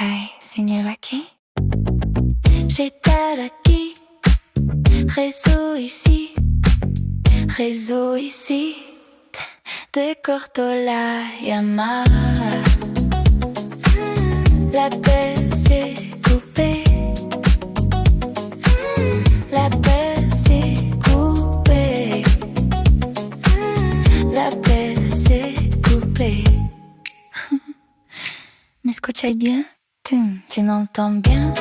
Hai signal aquí. J'étais aquí. Réseau ici. De Corto-la-Yama. La paix s'est coupée. La paix s'est coupée. La paix s'est coupée. M'escuchas bien? Tu m'entends bien?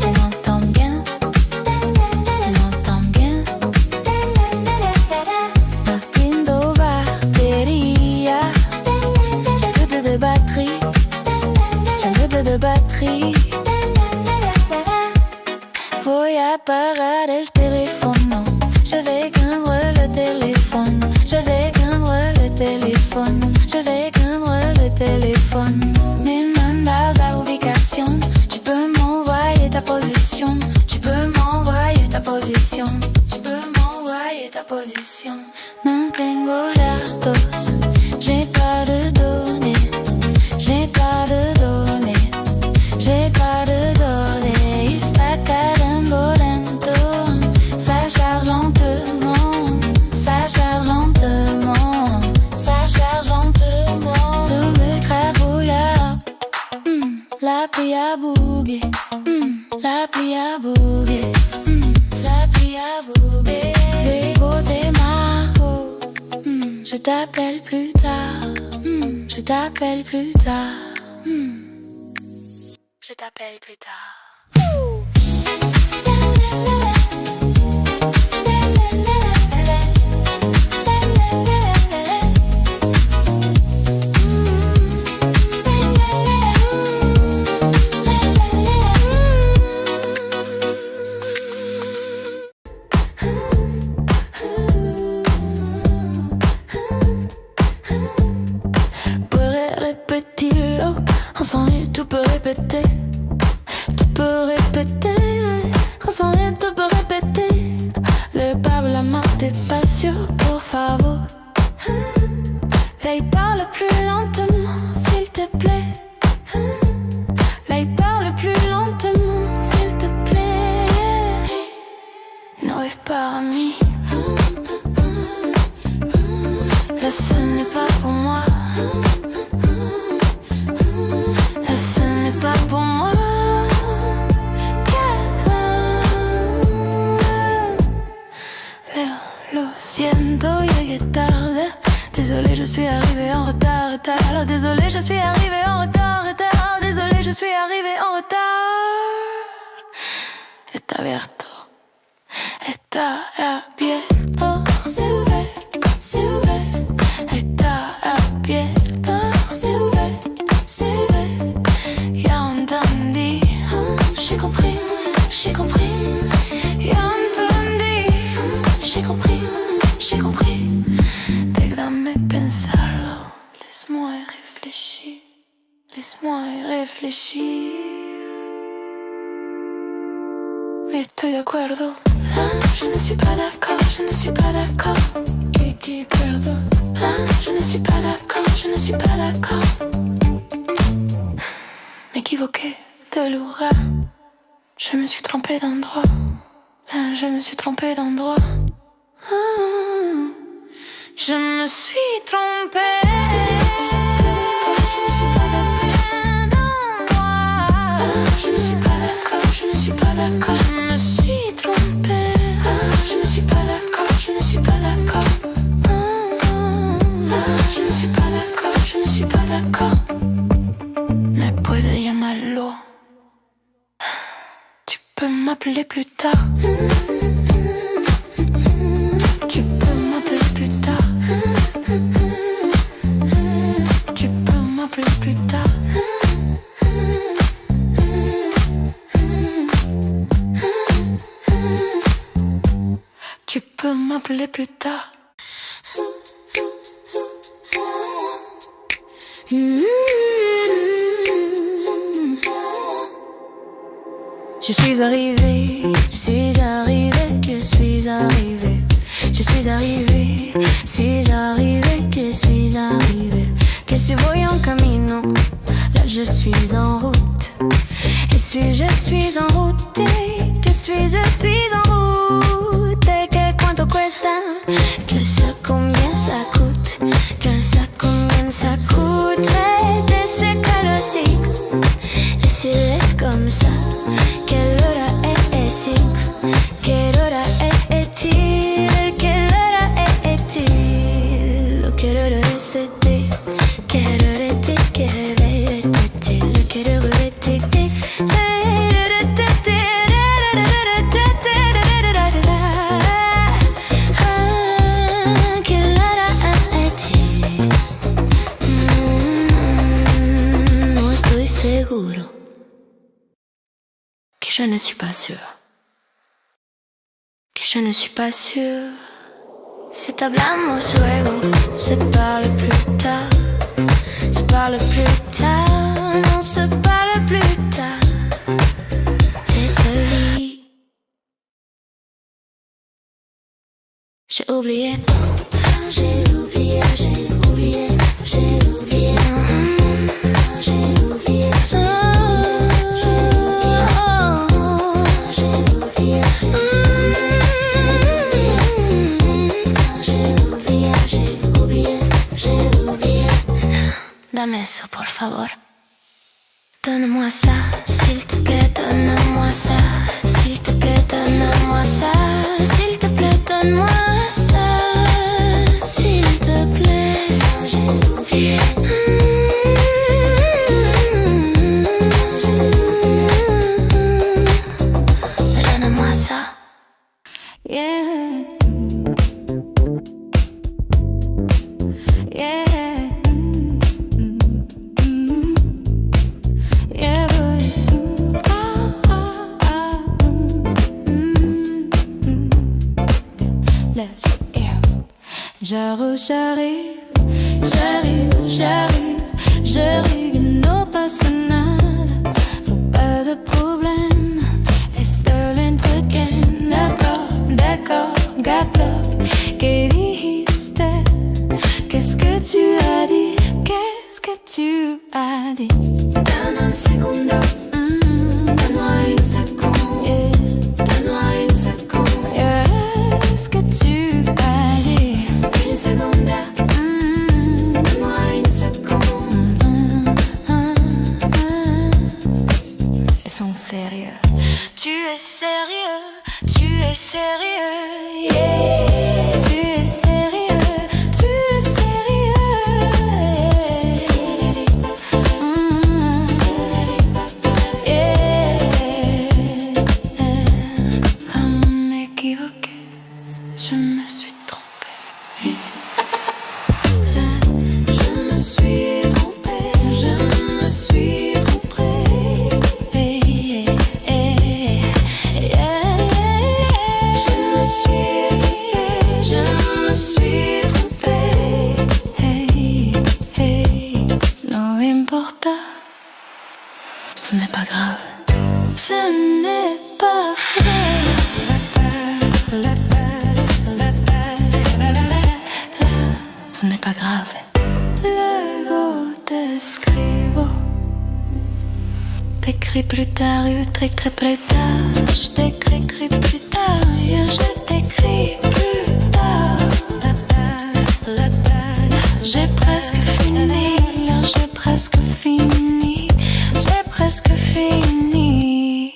Tu m'entends bien? Tu m'entends bien? Partindo bateria. J'ai double de batterie. J'ai double de batterie. Voy a parar el teléfono. Je vais éteindre le téléphone. Je vais éteindre le téléphone. Je vais éteindre le téléphone. Me mandas la ubicación. Tu peux m'envoyer ta position. Tu peux m'envoyer ta position. Tu peux m'envoyer ta position. No tengo datos. J'ai pas de données. J'ai pas de données. J'ai pas de données. Está cargando lento. Ça charge lentement. Ça charge lentement. Ça charge lentement. Sube crabouilla. L'appli a bougué. L'appli a bougué. L'appli a bougué. Luego te marco. Je t'appelle plus tard. Je t'appelle plus tard. Je t'appelle plus tard. Ensemble, tout peut répéter. Tout peut répéter. Ensemble, tout peut répéter. Le Parlement despacio, por favor. Là, il parle plus lentement, s'il te plaît. Là, il parle plus lentement, s'il te plaît. No es para mí. Là, ce n'est pas pour moi. Pas pour moi. Lo siento, llegué tarde. Désolé, je suis arrivé en retard, retard. Désolé, je suis arrivé en retard, retard. Désolé, je suis arrivé en retard. Está abierto. Está abierto. Sube, sube. Está abierto. Sube, sube. J'ai compris, j'ai compris. Y'a entendu. J'ai compris, j'ai compris. Déjame pensarlo. Laisse-moi y réfléchir. Laisse-moi y réfléchir. Estoy de acuerdo. Je ne suis pas d'accord, je ne suis pas d'accord. Qui perdón. Je ne suis pas d'accord, je ne suis pas d'accord. M'équivoquer de lugar. Je me suis trompée d'endroit. Je me suis trompée d'endroit. Je me suis trompée. Je ne suis pas d'accord. Je ne suis pas d'accord. Je me suis trompée. Je ne suis pas d'accord. Je ne suis pas d'accord. Je ne suis pas d'accord. Je ne suis pas d'accord. Me puedes llamarlo. Tu peux m'appeler plus tard. Tu peux m'appeler plus tard. Tu peux m'appeler plus tard. Tu peux m'appeler plus tard. Je suis arrivée, je suis arrivée, je suis arrivée. Je suis arrivée, je suis arrivée, je suis arrivée. Que si voy a un camino, Là je suis en route. Et je suis en route. Je suis en route. Et que cuánto cuesta? Que ça combien ça coûte? Que ça combien ça coûte? Vete ese calorcito. Et si es comme ça, quelle hora es-il? Quelle hora est-il? Quelle hora est-il? Quelle hora est-il? Quelle hora est-il? Quelle hora est-il? Quelle hora est-il? No estoy seguro. Que je ne suis pas sûre. Que je ne suis pas sûre. Si te hablamos luego, se parle plus tard. Se parle plus tard, non se parle plus tard. C'est te lit. J'ai oublié. J'ai oublié, j'ai oublié, j'ai oublié. J'ai oublié. Dame eso, por favor. Donne-moi ça, s'il te plaît, donne-moi ça. S'il te plaît, donne-moi ça. S'il te plaît, donne-moi ça. S'il te plaît. J'ai oublié. Donne-moi ça. Yeah. Yeah. J'arrive, no pasa nada, no pas de problème. Estoy lento again, d'accord, gaploc. ¿Qué dijiste? Qu'est-ce que tu as dit? Qu'est-ce que tu as dit? Dame un segundo, donne-moi une seconde. Yes, donne-moi une seconde. Qu'est-ce que tu as dit? Une seconde. Donne-moi une seconde. Ils sont sérieux. Tu es sérieux, tu es sérieux, yeah. Tu es sérieux, tu es sérieux, yeah. M'équivoquer, je me suis trompée. Je me suis trompée, je me suis trompée. Je me suis trompée. No importa, ce n'est pas grave. Ce n'est pas grave. Ce n'est pas grave. Luego te escribo. T'écris plus tard, je t'écris plus tard. Je t'écris plus tard, je t'écris plus tard. J'ai presque fini, j'ai presque fini, j'ai presque fini.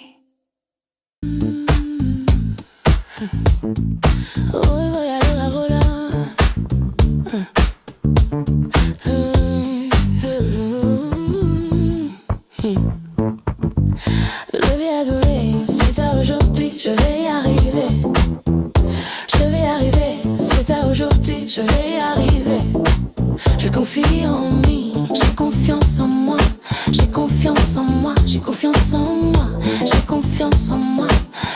Hoy voy a la hora. Le biadolé, c'est tard aujourd'hui, je vais y arriver. Je vais y arriver, c'est tard aujourd'hui, je vais y arriver. Je confie en moi, j'ai confiance en moi. J'ai confiance en moi, j'ai confiance en moi. J'ai confiance en moi,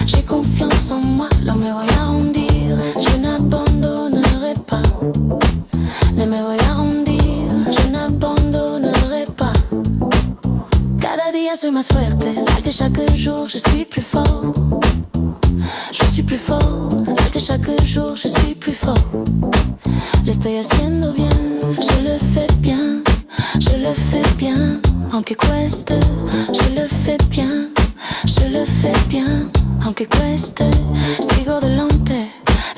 j'ai confiance en moi. No me voy a rendir, je n'abandonnerai pas. No me voy a rendir, je n'abandonnerai pas. Cada día soy más fuerte, late chaque jour, je suis plus fort. Je suis plus fort, late chaque jour, je suis plus fort. Lo estoy haciendo bien, je le fais bien, je le fais bien. Anche questo, je le fais bien, je le fais bien. Anche questo, sigo delante.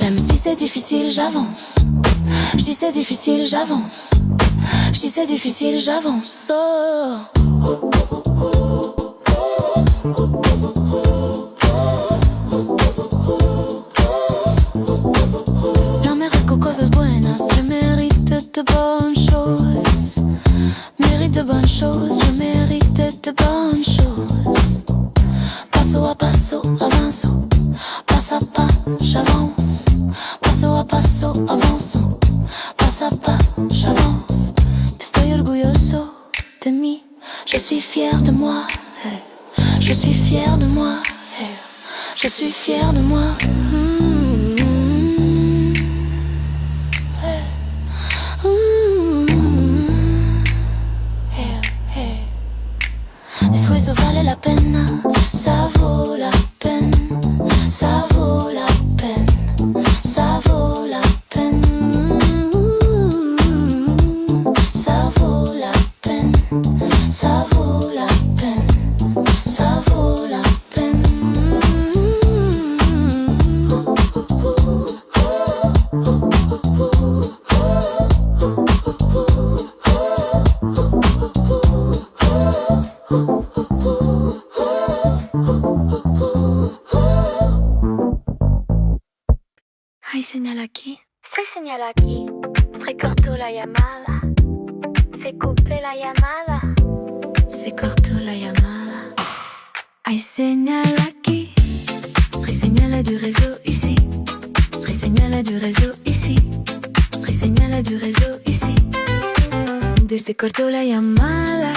Même si c'est difficile, j'avance. Si c'est difficile, j'avance. Si c'est difficile, j'avance. Oh. La merezco cosas buenas, je mérite de bonnes choses. Mérite de bonnes choses, je mérite de bonnes choses. Passo a passo, avanzo. Pas à pas, j'avance. Passo a passo, avanzo. Pas à pas, j'avance. Estoy orgulloso de mí. Je suis fier de moi. Je suis fier de moi. Je suis fier de moi. Eso vale la pena, ça vaut la peine, ça vaut la peine, ça vaut la peine, ça vaut la peine, ça vaut la peine, ça vaut la peine. Hay señal aquí, si hay señal aquí, se cortó la llamada, se coupé la llamada, Se cortó la llamada. Hay señal aquí, hay señal du réseau ici, hay señal du réseau ici, hay señal du réseau ici. De se cortó la llamada.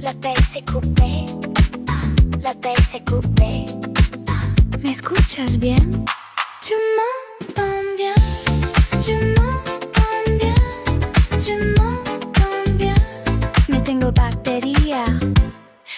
l'appel s'est coupé, l'appel s'est coupé. ¿Me escuchas bien? Tu m'entends bien? Tu m'entends bien? Tu m'entends bien? No tengo batería,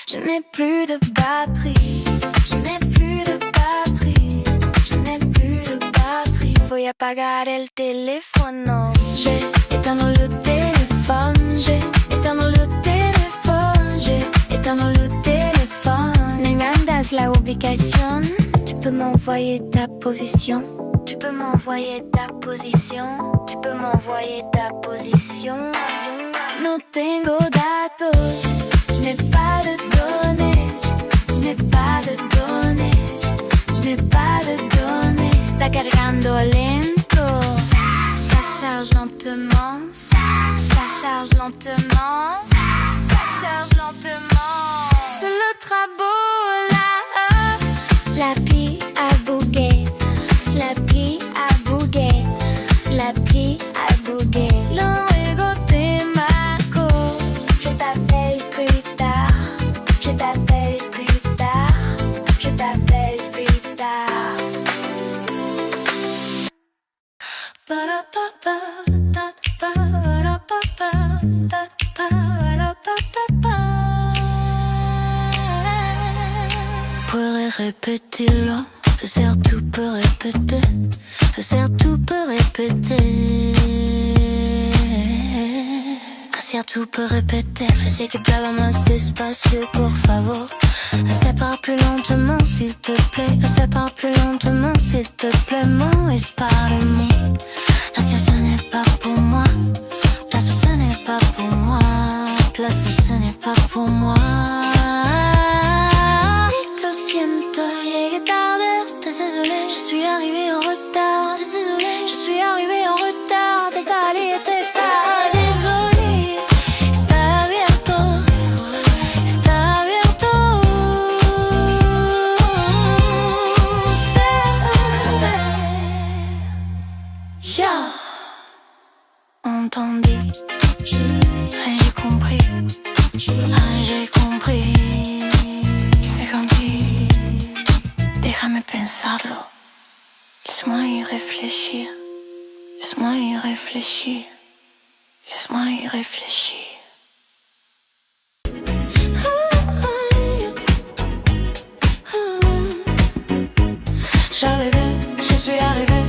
Je n'ai plus de batterie. Je n'ai plus de batterie. Je n'ai plus de batterie. voy a apagar el teléfono. J'ai éteint le téléphone. J'ai éteint le téléphone. J'ai éteint le téléphone. Me mandas la ubicación, Tu peux m'envoyer ta position. tu peux m'envoyer ta position, tu peux m'envoyer ta position. No tengo datos. Je n'ai pas de données. Je n'ai pas de données. Je n'ai pas de données. Está cargando lento, Ça charge lentement. ça charge lentement, ça charge lentement. C'est le travaux là. L'appli a bugué, l'appli a bugué, l'appli a bugué. Luego te marco. Je t'appelle plus tard, je t'appelle plus tard, je t'appelle plus tard. Parapapa, parapapa, parapapa. Pourrais répéter-le. Certes, tout peut répéter. Certes, tout peut répéter. Certes, tout peut répéter. Je sais que plava más despacio, por favor. Sépare plus lentement, s'il te plaît. Sépare plus lentement, s'il te plaît. Mon espárame. Place, ce n'est pas pour moi. Place, ce n'est pas pour moi. Place, ce n'est pas pour moi. Lo siento, llegué tarde. Désolé, je suis arrivé en retard. Désolé, je suis arrivé en retard. Désolé, désolé. Está abierto, está abierto. Ya, entendu. J'ai compris. J'ai compris. C'est compris. Déjame pensarlo. Laisse-moi y réfléchir. Laisse-moi y réfléchir. Laisse-moi y réfléchir. J'arrivais, je suis arrivé.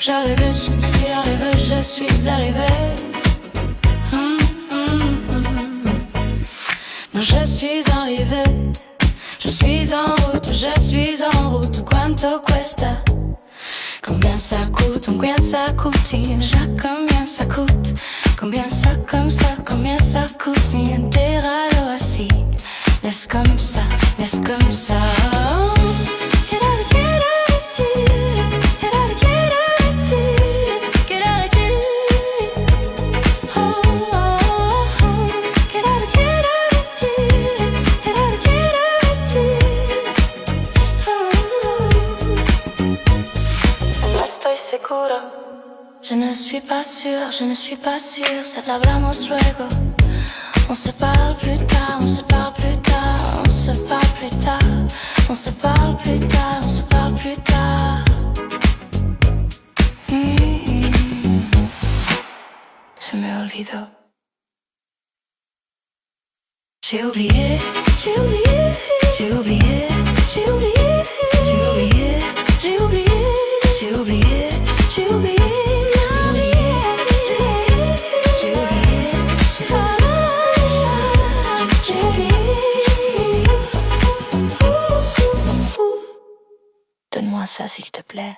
J'arrivais, je suis arrivé. Je suis arrivé. Je suis arrivée, je suis en route, je suis en route. Quanto cuesta? Combien ça coûte? Combien ça coûte? Ja, combien ça coûte? Combien ça comme ça? Combien ça coûte? Si enterralo así, laisse comme ça, laisse comme ça. Je ne suis pas sûre, je ne suis pas sûre, ça te hablamos luego. On se parle plus tard, on se parle plus tard, on se parle plus tard, on se parle plus tard, on se parle plus tard. Se me olvidó. J'ai oublié, j'ai oublié, j'ai oublié, j'ai oublié, j'ai oublié, j'ai oublié, j'ai oublié, j'ai oublié. Donne-moi ça s'il te plaît.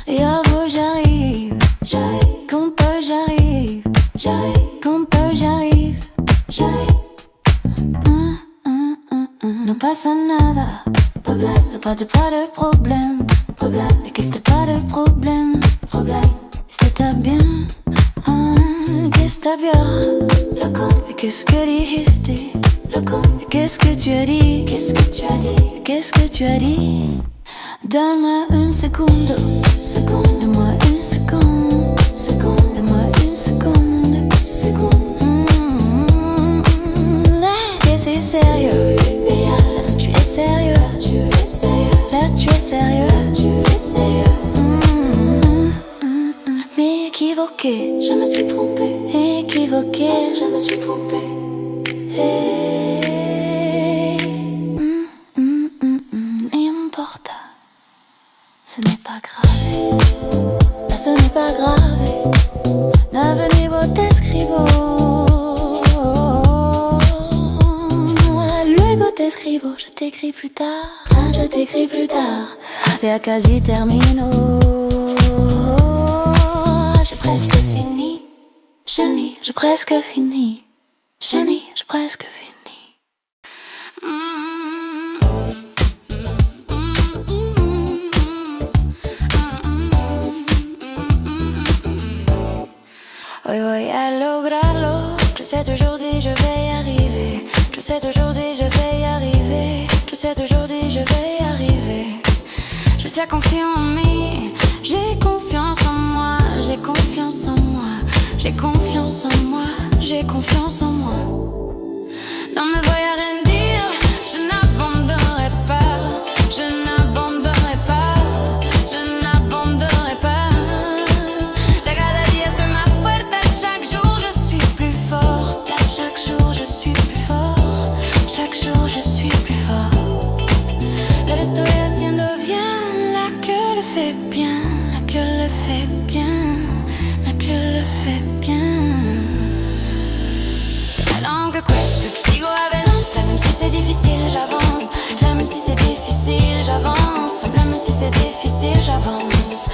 Y'a j'arrive, j'arrive, compo j'arrive, j'arrive, compo j'arrive, j'arrive. No pasa nada, pas de problème, mais que c'était pas de problème, c'était bien, que c'était bien, mais qu'est-ce que dijiste, mais qu'est-ce que tu as dit, qu'est-ce que tu as dit, qu'est-ce que tu as dit. Donne-moi une seconde, donne-moi une seconde, donne-moi une seconde, Là, c'est sérieux, tu es sérieux, là tu es sérieux, Mais équivoqué, je me suis trompée, équivoqué, je me suis trompée. N'importe, ce n'est pas grave, là ce n'est pas grave. L'avenir t'escrivo, luego t'escrivo, je t'écris plus tard, je t'écris plus tard. Via quasi termino, j'ai presque fini, j'ai presque fini, j'ai presque fini. Hoy voy a lograrlo. Je sais aujourd'hui je vais y arriver. Je sais aujourd'hui je vais y arriver. Je sais aujourd'hui je vais y arriver. Je sais confier en moi. J'ai confiance en moi. J'ai confiance en moi. J'ai confiance en moi. J'ai confiance en moi. Non me voy a rendir. Je n'abandonnerai pas. Je n'abandonnerai pas. Je n'abandonnerai pas. Chaque jour je suis plus forte. Chaque jour je suis plus fort. Chaque jour je suis plus fort. Yo le estoy haciendo bien. La que le fait bien. La que le fait bien. La que le fait bien. Aunque cueste sigo adelante. Même si c'est difficile j'avance. Même si c'est difficile j'avance. Même si c'est difficile j'avance.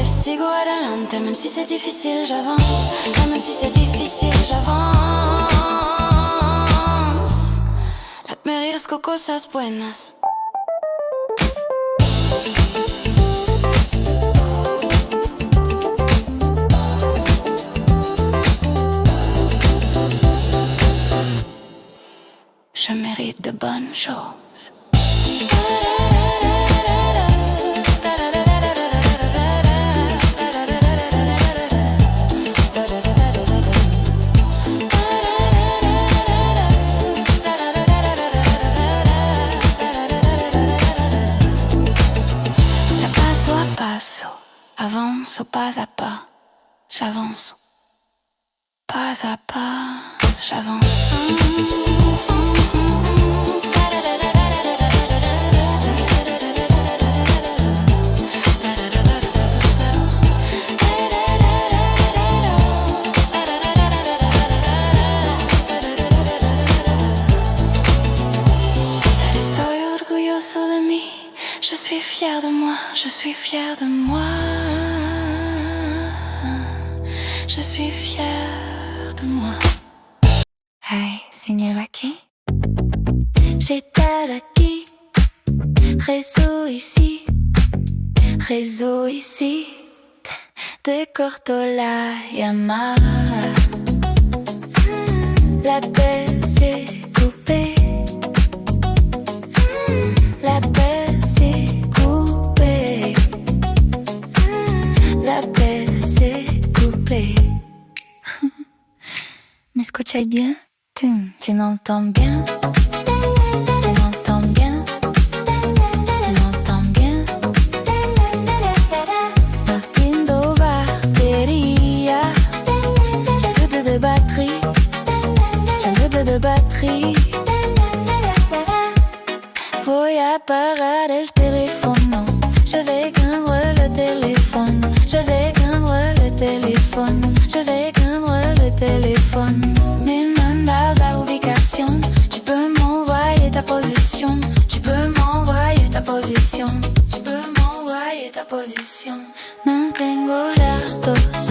Sigo adelante, même si c'est difficile, j'avance. Même si c'est difficile, j'avance. Merezco cosas buenas. Je mérite de bonnes choses. Avance au pas à pas, j'avance. Pas à pas, j'avance. Je suis fière de moi, je suis fière de moi. Je suis fière de moi. Hai, signal aquí. J'étais aquí. Réseau ici. Réseau ici. De Corto-Layama. La paix s'est coupée. La paix s'est coupée. La paix s'est coupée. M'escuchas bien? Tu m'entends bien? Tu m'entends bien? Tu m'entends bien? Marquando bateria. J'ai double de batterie. J'ai double de batterie. Voy a apagar el teléfono. Je vais éteindre le téléphone. Je vais éteindre le téléphone. Je vais éteindre le téléphone. Me mandas la ubicación. Tu peux m'envoyer ta position. Tu peux m'envoyer ta position. Tu peux m'envoyer ta position. No tengo datos.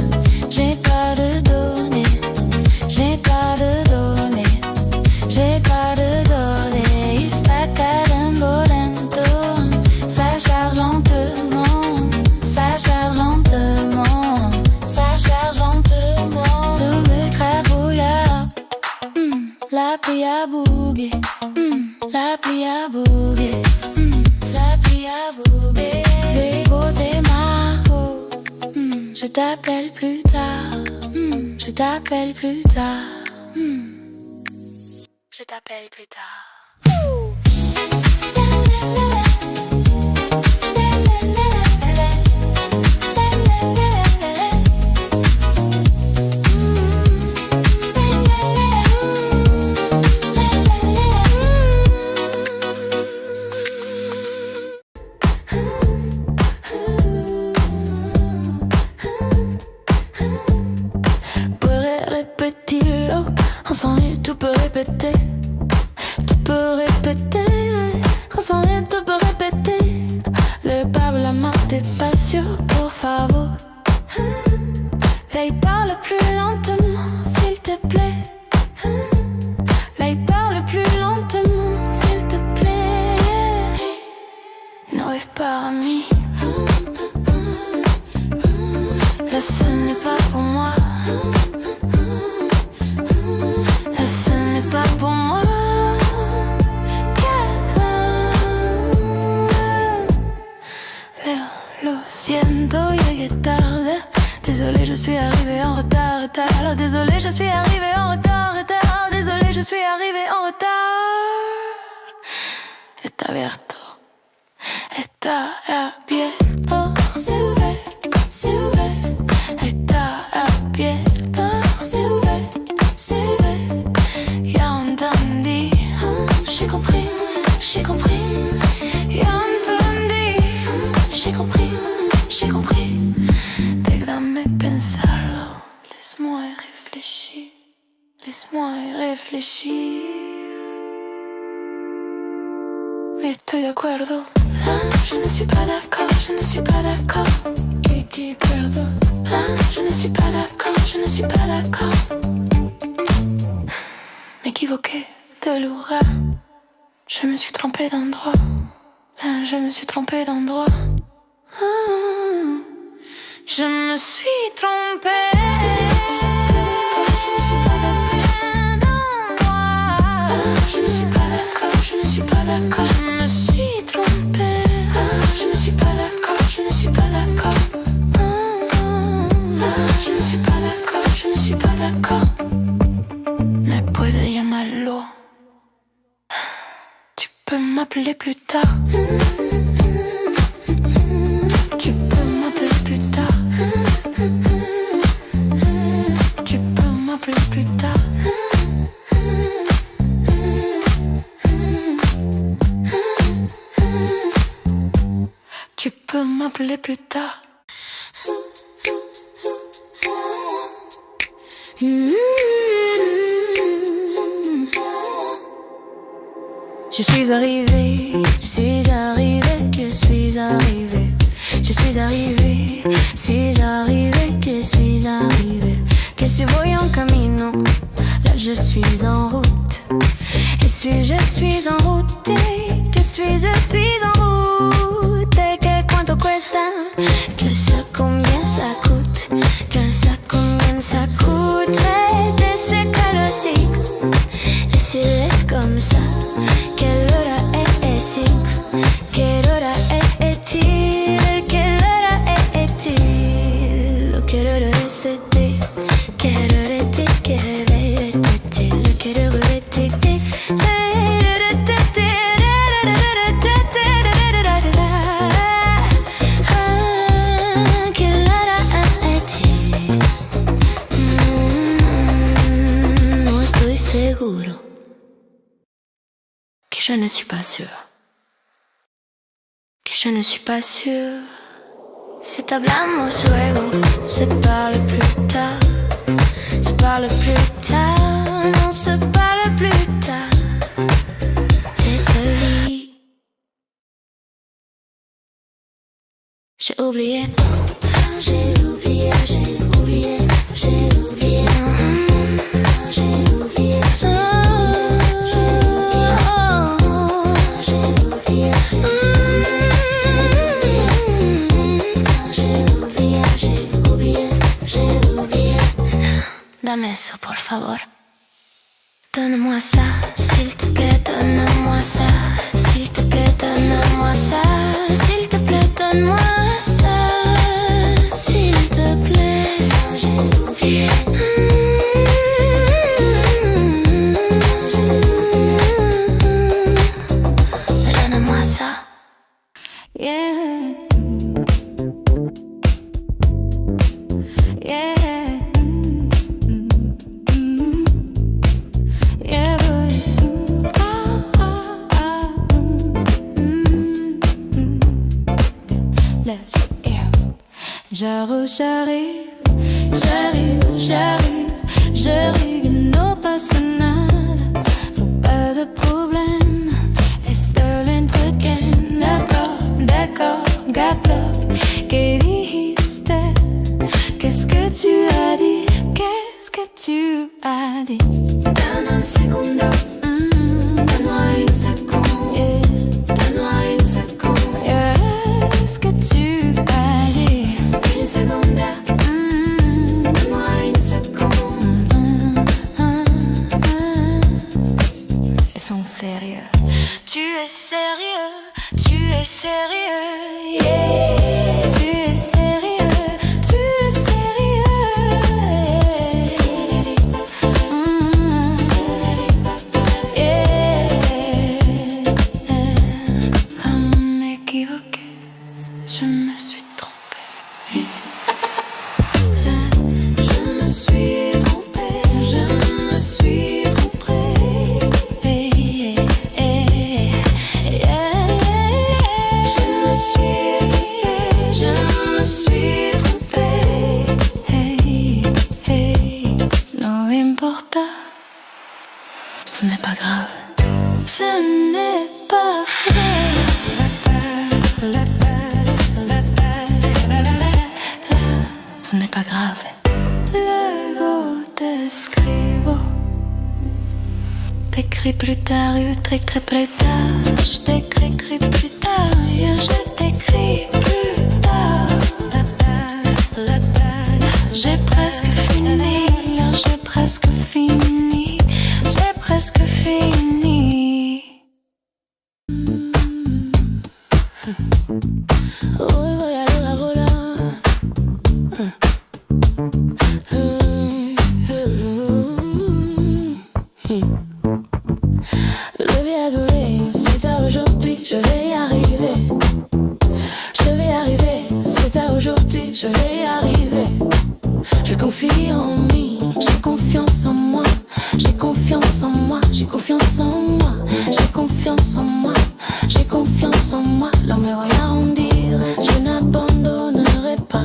J'ai pas de données. J'ai pas de données. J'ai pas de données. Está cargando lento. Ça charge lentement. Ça charge lentement. Ça charge lentement. Sube crabouilla. L'appli a bugué. L'appli a bugué. L'appli a bugué. Luego te marco. Je t'appelle plus tard. Je t'appelle plus tard. Je t'appelle plus tard. Ensemble, tout peut répéter. Tu peux répéter. Ensemble, tout peut répéter. Le Parlement despacio, por favor. Là, il parle plus lentement, s'il te plaît. Là, il parle plus lentement, s'il te plaît. No es para mí. Là, ce n'est pas pour moi. Pas pour moi. Lo siento, llegué tarde. Désolé, je suis arrivé en retard, retard. Désolé, je suis arrivé en retard, retard. Désolé, je suis arrivé en retard. Está abierto. Está abierto. Sube, sube. Está abierto. Sube, sube. J'ai compris, j'ai compris. Y'a entendu. J'ai compris, j'ai compris. Déjame pensarlo. Laisse-moi y réfléchir. Laisse-moi y réfléchir. Estoy de acuerdo. Je ne suis pas d'accord, je ne suis pas d'accord. Y te perdo. Je ne suis pas d'accord, je ne suis pas d'accord. M'équivoquer de lugar. Je me suis trompée d'endroit. Je me suis trompée d'endroit. Je me suis trompée. Je ne suis pas d'accord. Je ne suis pas d'accord. Je me suis trompée. Je ne suis pas d'accord. Je ne suis pas d'accord. Je ne suis pas d'accord. Je ne suis pas d'accord. Me puede llamarlo. Tu peux m'appeler plus tard. Tu peux m'appeler plus tard. Tu peux m'appeler plus tard. Tu peux m'appeler plus tard. Je suis arrivée, je suis arrivée, je suis arrivée, je suis arrivée, suis arrivée, je suis arrivée. Que si voy en camino, là je suis en route. Et si je suis en route, que suis en route. Et que cuánto cuesta, que ça combien ça coûte, que ça combien ça coûte. Vete ese calorcito, et si es comme ça, quelle hora es-il, quelle hora est-il, quelle hora est-il, quelle hora est-il, quelle hora est-il, quelle hora est-il, quelle hora est-il. Seguro que je ne suis pas sûre, que je ne suis pas sûre. Si te hablamos luego, se parle plus tard, se parle plus tard, non se parle plus tard. C'est te lit. J'ai oublié, j'ai oublié, j'ai oublié, j'ai oublié. Dame eso, por favor. Donne-moi ça, s'il te plaît, donne-moi ça. S'il te plaît, donne-moi ça. S'il te plaît, donne-moi ça. S'il te plaît. Donne-moi ça. Yeah. Yeah. J'arrive, j'arrive, no pasa nada, no pas de problème. Estoy lento again, d'accord, gabloc. ¿Qué dijiste? Qu'est-ce que tu as dit? Qu'est-ce que tu as dit? Dame un segundo, donne-moi une seconde, yes. Donne-moi une seconde, qu'est-ce que tu as dit? Une seconde, donne-moi une seconde. Ils sont sérieux. Tu es sérieux, tu es sérieux, yeah. Tu es sérieux, tu es sérieux, yeah. M'équivoquer, je me suis trompée. Je me suis trompée, je me suis trompée. Je me suis trompée. No importa, ce n'est pas grave. Ce n'est pas grave. Ce n'est pas grave. Luego te escribo. T'écris plus tard, je t'écris plus tard. Je t'écris plus tard, je t'écris plus tard. J'ai presque fini, j'ai presque fini, j'ai presque fini. Hoy voy a lograrlo. Le vie a doué, c'est tard aujourd'hui, je vais y arriver. Je vais y arriver, c'est tard aujourd'hui, je vais y arriver. Je confie en moi, j'ai confiance en moi. J'ai confiance en moi, j'ai confiance en moi. J'ai confiance en moi, j'ai confiance en moi. No me voy a rendir, je n'abandonnerai pas.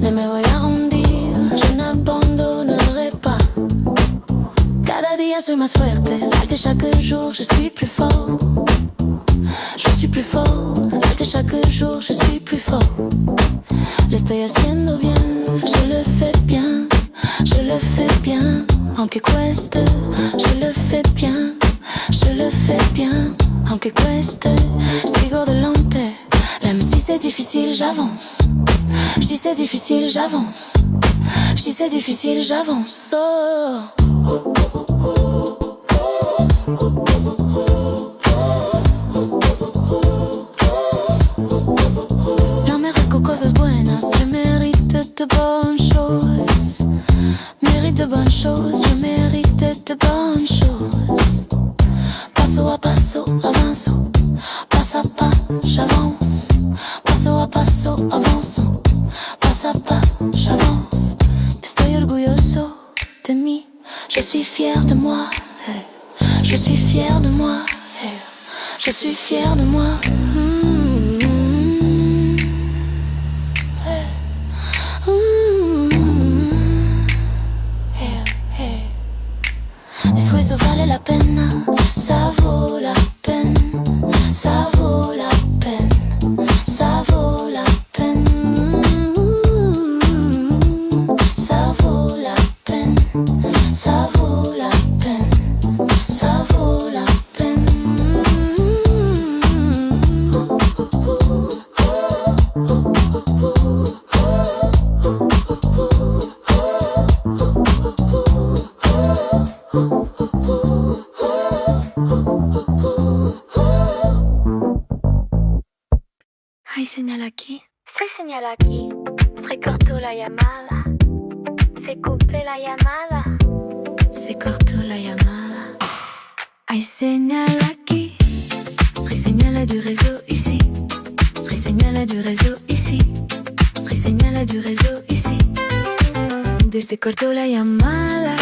No me voy a rendir, je n'abandonnerai pas. Cada día soy más fuerte, al de chaque jour je suis plus fort. Je suis plus fort, al de que chaque jour je suis plus fort. Lo estoy haciendo bien, je le fais bien, je le fais bien. Aunque cueste, je le fais bien, je le fais bien. Aunque cueste, sigo adelante. Même si c'est difficile, j'avance. Si c'est difficile, j'avance. Si c'est difficile, j'avance. Oh. No merezco cosas buenas, je mérite de bonnes choses. Mérite de bonnes choses, je mérite de bonnes choses. Paso a paso, avanzo. Pas à pas, j'avance. Paso a paso, avanzo. Pas à pas, j'avance. Estoy orgulloso de mí. Je suis fier de moi. Je suis fier de moi. Je suis fier de moi. Esfuerzo vale la pena, ça vaut la peine, ça vaut la peine, ça vaut la peine, ça vaut la peine, ça vaut la peine, ça vaut la peine. Hay señal aquí. Si hay señal aquí, se cortó la llamada. Se coupé la llamada. Se cortó la llamada. Hay señal aquí. Hay señal du réseau ici. Hay señal du réseau ici. Hay señal du réseau ici. Se cortó la llamada.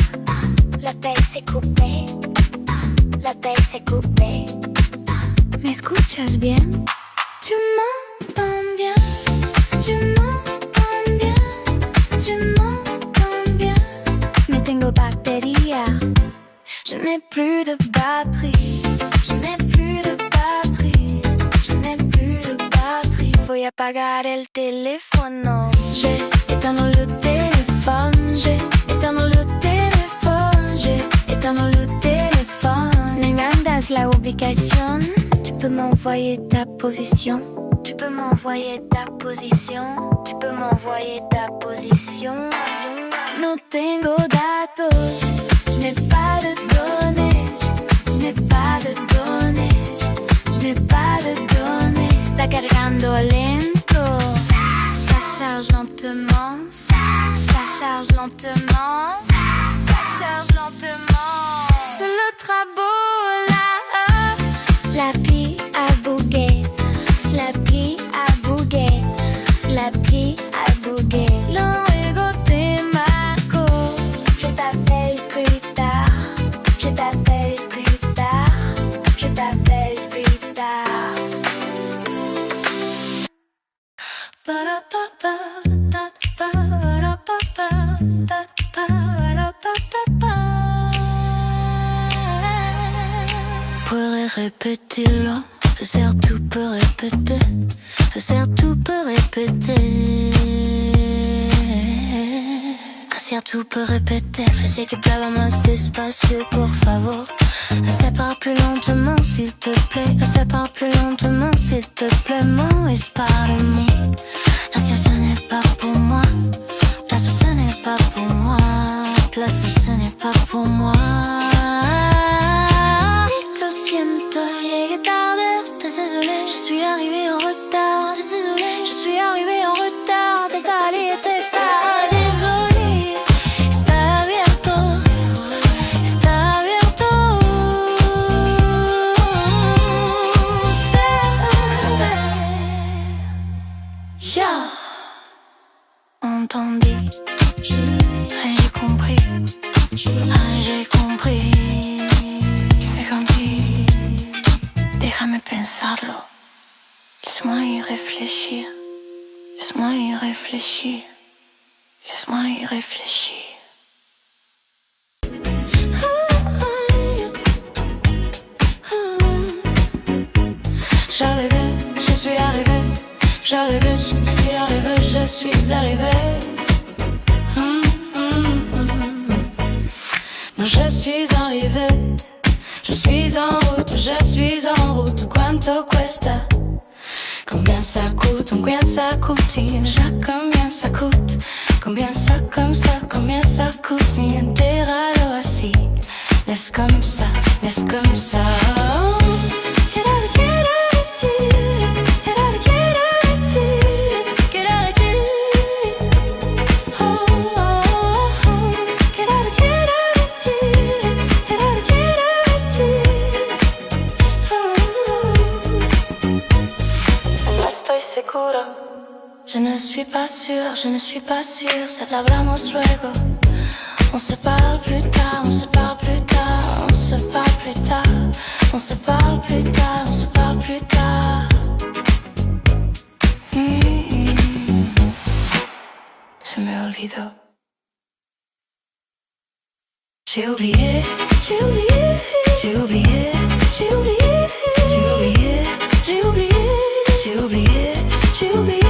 L'appel s'est coupé. L'appel s'est coupé. ¿Me escuchas bien? Tu m'entends bien? Tu m'entends bien? Tu m'entends bien? No tengo batería. Je n'ai plus de batterie. Je n'ai plus de batterie. Je n'ai plus de batterie. Voy a apagar el teléfono. J'ai éteint le téléphone. J'ai éteint le téléphone. J'ai éteint le téléphone. Me mandas la ubicación. Tu peux m'envoyer ta position. Tu peux m'envoyer ta position. Tu peux m'envoyer ta position. No tengo datos. Je n'ai pas de données. Je n'ai pas de données. Je n'ai pas de données. Está cargando lento. Ça charge lentement. Ça charge lentement. Ça charge lentement. C'est le travaux là. L'appli a bugué. L'appli a bugué. L'appli a bugué. Luego te marco. Je t'appelle plus tard. Je t'appelle plus tard. Je t'appelle plus tard. Pourrais répéter-le. Certes, tout peut répéter. Certes, tout peut répéter. Certes, tout peut répéter. Je sais que plava más despacio, por favor. Sépare plus lentement, s'il te plaît. Sépare plus lentement, s'il te plaît. Mon espárame. Là, ce n'est pas pour moi. Là, ce n'est pas pour moi. Là, ce n'est pas pour moi. Lo siento, llegué tarde. Désolé, je suis arrivé en retard. Désolé, je suis arrivé en retard. Désolé, désolé. Está abierto. Está abierto. Ya. Entendu. J'ai compris. J'ai compris. C'est compris. Déjame pensarlo. Laisse-moi y réfléchir. Laisse-moi y réfléchir. Laisse-moi y réfléchir. J'arrivais, je suis arrivée. J'arrive, je suis arrivé, je suis arrivé. Moi je suis arrivé, je suis en route, je suis en route. Quanto cuesta? Combien ça coûte, combien ça coûte? Déjà combien ça coûte? Combien ça comme ça, combien ça coûte? Si enterralo así, laisse comme ça, laisse comme ça. Je ne suis pas sûre, je ne suis pas sûre, ça te hablamos luego. On se parle plus tard, on se parle plus tard, on se parle plus tard, on se parle plus tard, on se parle plus tard. Se me olvidó. J'ai oublié, j'ai oublié, j'ai oublié, j'ai oublié, j'ai oublié, j'ai oublié, j'ai oublié, j'ai oublié.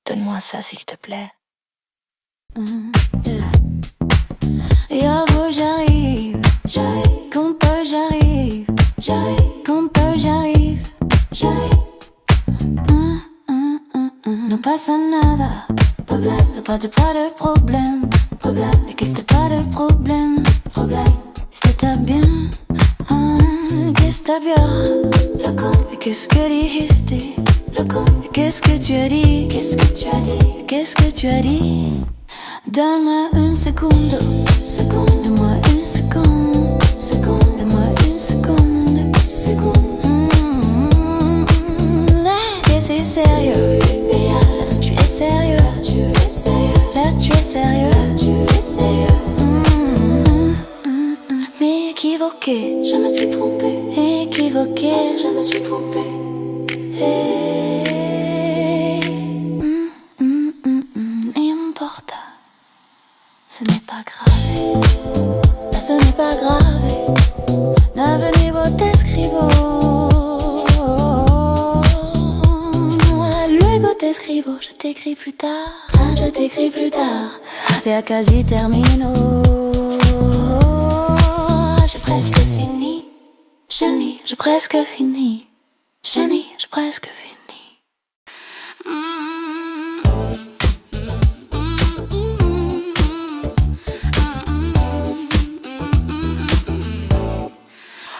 Donne-moi ça s'il te plaît. Y'a j'arrive, j'arrive, compa j'arrive, j'arrive, compa j'arrive, j'arrive. No pasa nada, pas de problème, mais que c'était pas de problème, c'était bien, que c'était bien, mais qu'est-ce que dijiste, mais qu'est-ce que tu as dit, qu'est-ce que tu as dit, qu'est-ce que tu as dit. Donne-moi une seconde, donne-moi une seconde, donne-moi une seconde, Là, c'est sérieux, tu es sérieux, là tu es sérieux, Mais équivoqué, je me suis trompée, équivoqué, je me suis trompée. N'importe, ce n'est pas grave, là ce n'est pas grave. L'avenir t'escrivo, luego t'escrivo, je t'écris plus tard, je t'écris plus tard. Bien quasi termino, j'ai presque fini, j'ai presque fini, j'ai presque fini.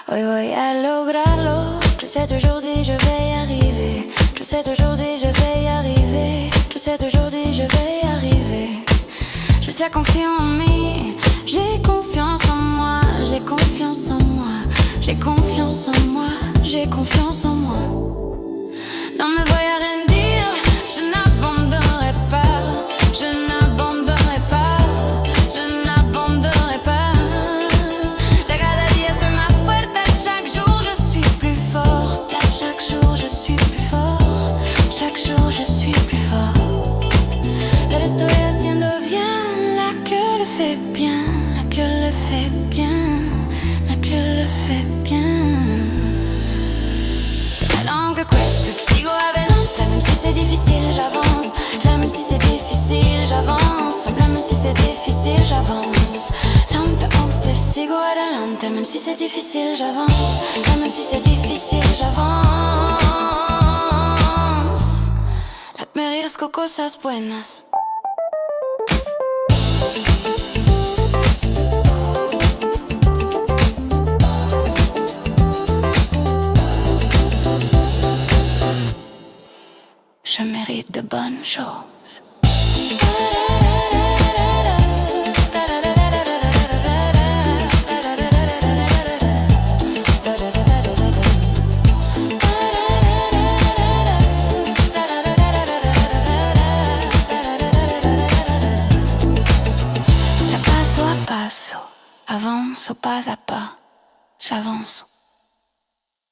Hoy voy a lograrlo. Je sais aujourd'hui je vais y arriver. Je sais aujourd'hui je vais y arriver. Je sais aujourd'hui je vais y arriver. Je sais confiant en moi. J'ai confiance en moi. J'ai confiance en moi. J'ai confiance en moi. J'ai confiance en moi. Non me voy a rendir. Je n'abandonnerai pas. Je n'abandonnerai pas. Je n'abandonnerai pas. Chaque jour je suis plus forte. Chaque jour je suis plus fort. Chaque jour je suis plus fort. Yo le estoy haciendo bien. La que le fait bien. La que le fait bien. La que le fait bien. Aunque cueste sigo adelante. Même si c'est difficile j'avance. Même si c'est difficile j'avance. Même si c'est difficile j'avance. Sigo adelante, même si c'est difficile, j'avance. Même si c'est difficile, j'avance. Merezco cosas buenas. Je mérite de bonnes choses. Avance au pas à pas, j'avance.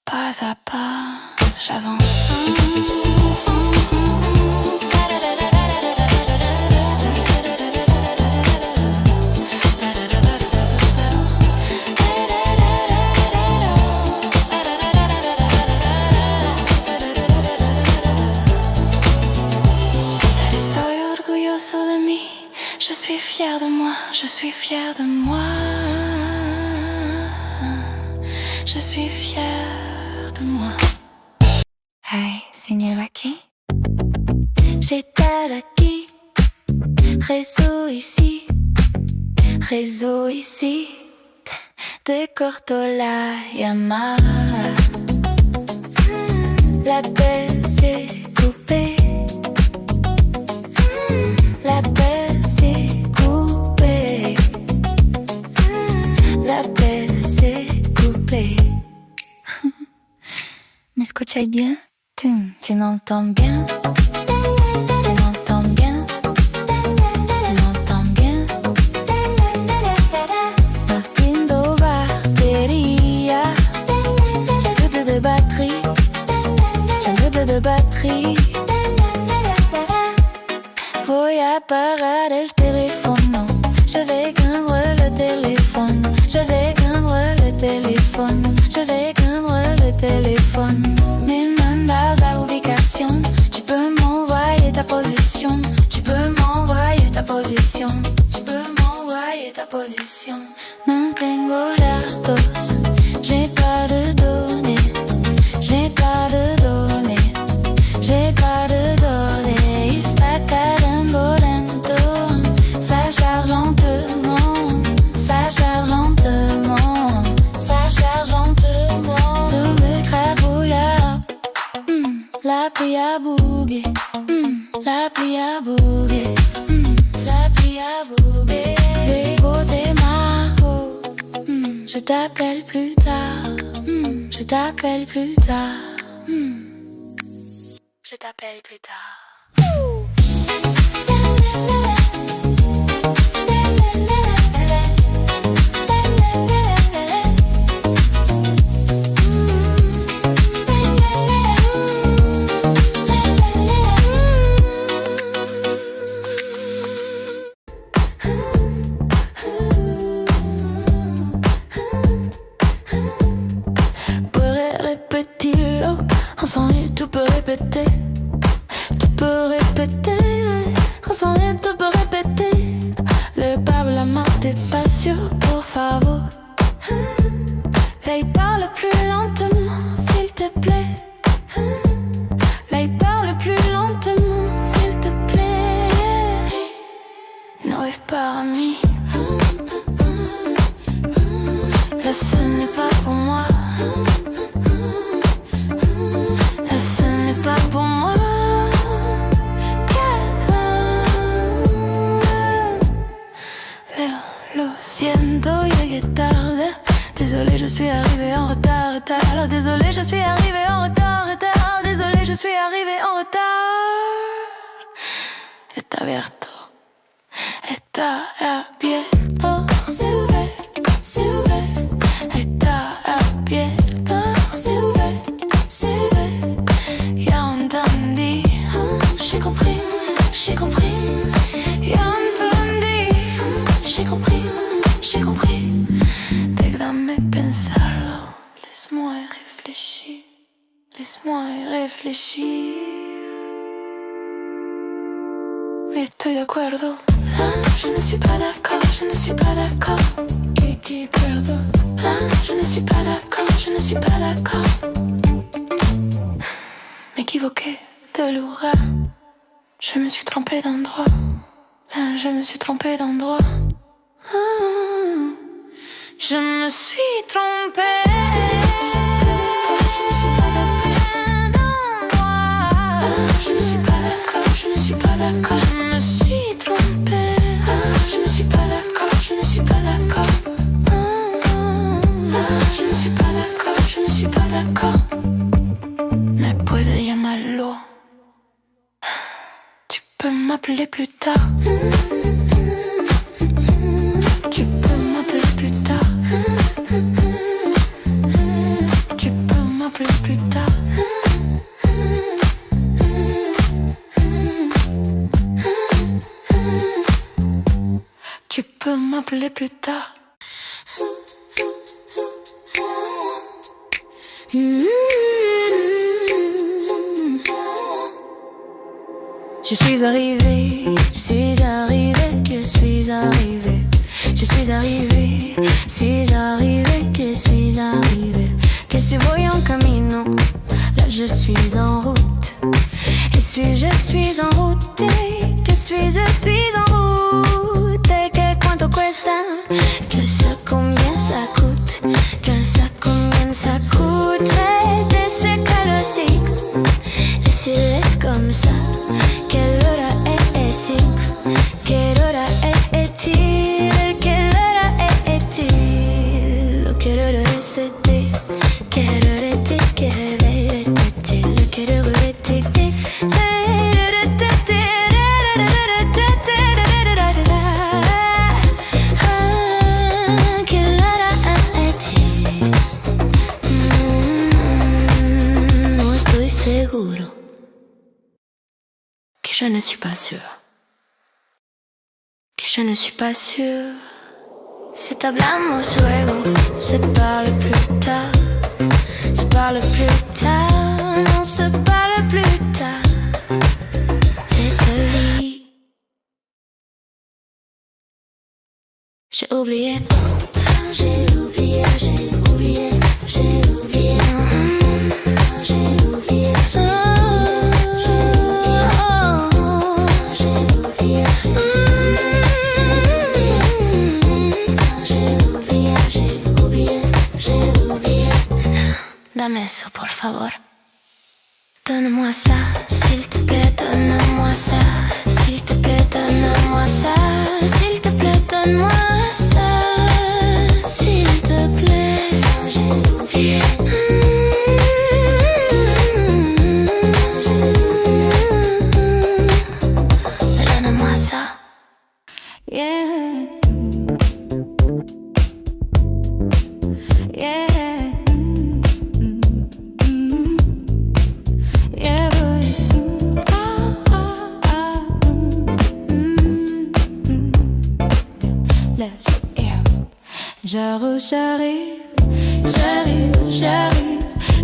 Pas à pas, j'avance. fière de moi, je suis fière de moi. Je suis fière de moi. Hai signora chi? J'étais acquis. Réseau ici. De Cortola Yamaha. La paix s'est coupée. La paix s'est coupée. La paix s'est coupée. M'escuchas bien? Tu n'entends bien? Tu n'entends bien? Tu n'entends bien? Martindo bateria. J'ai double de batterie. J'ai double de batterie. Voy a parar el teléfono. Je vais éteindre le téléphone. Je vais éteindre le téléphone. Je vais éteindre le téléphone. Me mandas la ubicación. Tu peux m'envoyer ta position. Tu peux m'envoyer ta position. Tu peux m'envoyer ta position. No tengo datos. J'ai pas de données. J'ai pas de données. J'ai pas de données. Está cargando lento. Ça charge lentement. Ça charge lentement. Ça charge lentement. Sube crabouilla. La pluie a bougué. La pluie a bougué. La pluie a bougué. Luego te marco. Je t'appelle plus tard. Je t'appelle plus tard. Je t'appelle plus tard. Ensemble, tout peut répéter. Tu peux répéter. Ensemble, tout peut répéter. Le Parlement despacio, por favor. Là, il parle plus lentement, s'il te plaît. Là, il parle plus lentement, s'il te plaît. No es para mí. Là, ce n'est pas pour moi. Pas pour moi. Lo siento, llegué tarde. Désolé, je suis arrivé en retard, retard. Désolé, je suis arrivé en retard, retard. Désolé, je suis arrivé en retard. Está abierto. Está abierto. C'est ouvert, c'est ouvert. Está abierto. C'est ouvert, c'est ouvert. J'ai compris, j'ai compris. Y'a entendu. J'ai compris, j'ai compris. Déjame pensarlo. Laisse-moi y réfléchir. Laisse-moi y réfléchir. Oui, estoy de acuerdo. Je ne suis pas d'accord, je ne suis pas d'accord. Qui perdón. Je ne suis pas d'accord, je ne suis pas d'accord. M'équivoquer de l'oura. Je me suis trompée d'endroit. Je me suis trompée d'endroit. Je me suis trompée d'endroit. Je ne suis pas d'accord, je ne suis pas d'accord. Je me suis trompée. Je ne suis pas d'accord, je ne suis pas d'accord. Je ne suis pas d'accord, je ne suis pas d'accord. Me puede llamarlo. Tu peux m'appeler plus tard. Tu peux m'appeler plus tard. Tu peux m'appeler plus tard. Tu peux m'appeler plus tard. Je suis arrivée, je suis arrivée, je suis arrivée. suis arrivée, que suis voy en camino. Là je suis en route. Je suis en route. Je suis en route. Que cuánto cuesta? Que ça combien ça coûte? Que ça combien ça coûte? De ese calorcito. Et si es comme ça, quelle hora es-il? Quelle hora est-il? Quelle hora est-il? Quelle hora est-il? Quelle hora est-il? Quelle hora est-il? Quelle hora est-il? No estoy seguro. Que je ne suis pas sûre. Que je ne suis pas sûre. Si te hablamos luego, se parle plus tard. Se parle plus tard. Non, se parle plus tard. C'est te lit. J'ai oublié. J'ai oublié, j'ai oublié, j'ai oublié. J'ai oublié. Dame eso, por favor. Donne-moi ça, s'il te plaît, donne-moi ça. S'il te plaît, donne-moi ça. S'il te plaît, donne-moi ça. S'il te plaît. J'ai oublié. Donne-moi ça. Yeah. Yeah.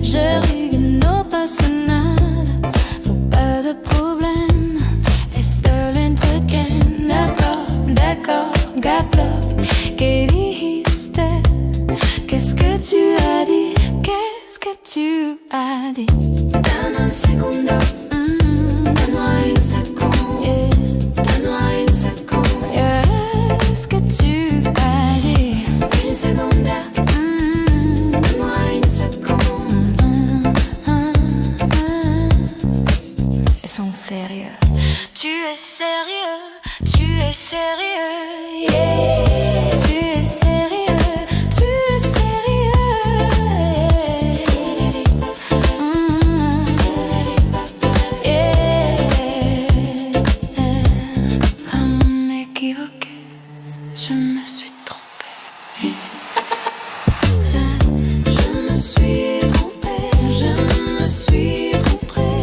J'arrive, no pasa nada, no pas de problème. Estoy lento again, d'accord, gablo. Que dijiste? Qu'est-ce que tu as dit? Qu'est-ce que tu as dit? Dame un segundo, donne-moi une seconde. Yes. Donne-moi une seconde. Qu'est-ce que tu as dit? Une seconde. Donne-moi une seconde. Ils sont sérieux. Tu es sérieux, tu es sérieux, yeah. Tu es sérieux, tu es sérieux, yeah. M'équivoquer, je me suis trompée. Je me suis trompée, je me suis trompée.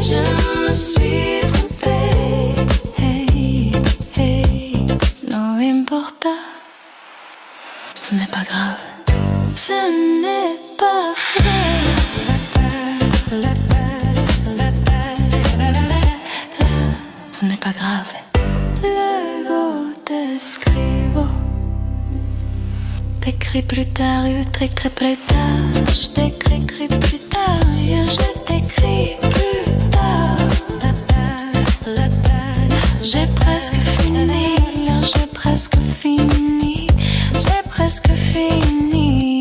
Je me suis trompée. No importa, ce n'est pas grave. Ce n'est pas grave. Ce n'est pas grave. Luego te escribo. T'écris plus tard, je t'écris plus tard. Je t'écris plus tard, je t'écris plus tard. J'ai presque fini, j'ai presque fini, j'ai presque fini.